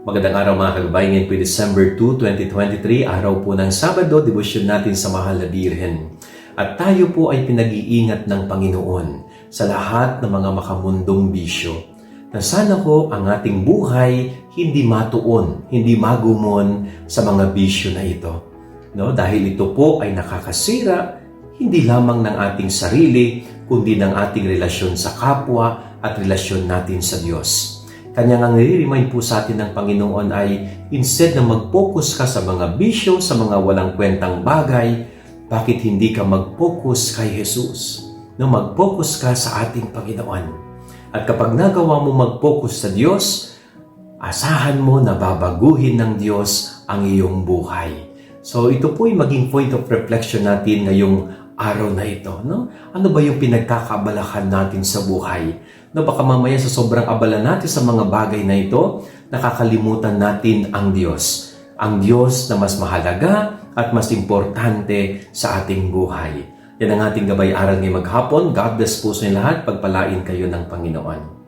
Magandang araw mga kababayan. Ngayon po December 2, 2023, araw po ng Sabado, devotion natin sa Mahal na Birhen. At tayo po ay pinag-iingat ng Panginoon sa lahat ng mga makamundong bisyo. Na sana po ang ating buhay hindi matuon, hindi magumon sa mga bisyo na ito. No? Dahil ito po ay nakakasira hindi lamang ng ating sarili, kundi ng ating relasyon sa kapwa at relasyon natin sa Diyos. Kanya nga nire-remind po sa atin ng Panginoon ay instead na mag-focus ka sa mga bisyo, sa mga walang kwentang bagay, bakit hindi ka mag-focus kay Jesus? No, mag-focus ka sa ating Panginoon. At kapag nagawa mo mag-focus sa Diyos, asahan mo na babaguhin ng Diyos ang iyong buhay. So ito po ay maging point of reflection natin ngayong araw na ito. No? Ano ba yung pinagkakabalahan natin sa buhay? No, baka mamaya sa sobrang abala natin sa mga bagay na ito, nakakalimutan natin ang Diyos. Ang Diyos na mas mahalaga at mas importante sa ating buhay. Yan ang ating gabay-aral ngayong maghapon. God bless po sa inyo lahat. Pagpalain kayo ng Panginoon.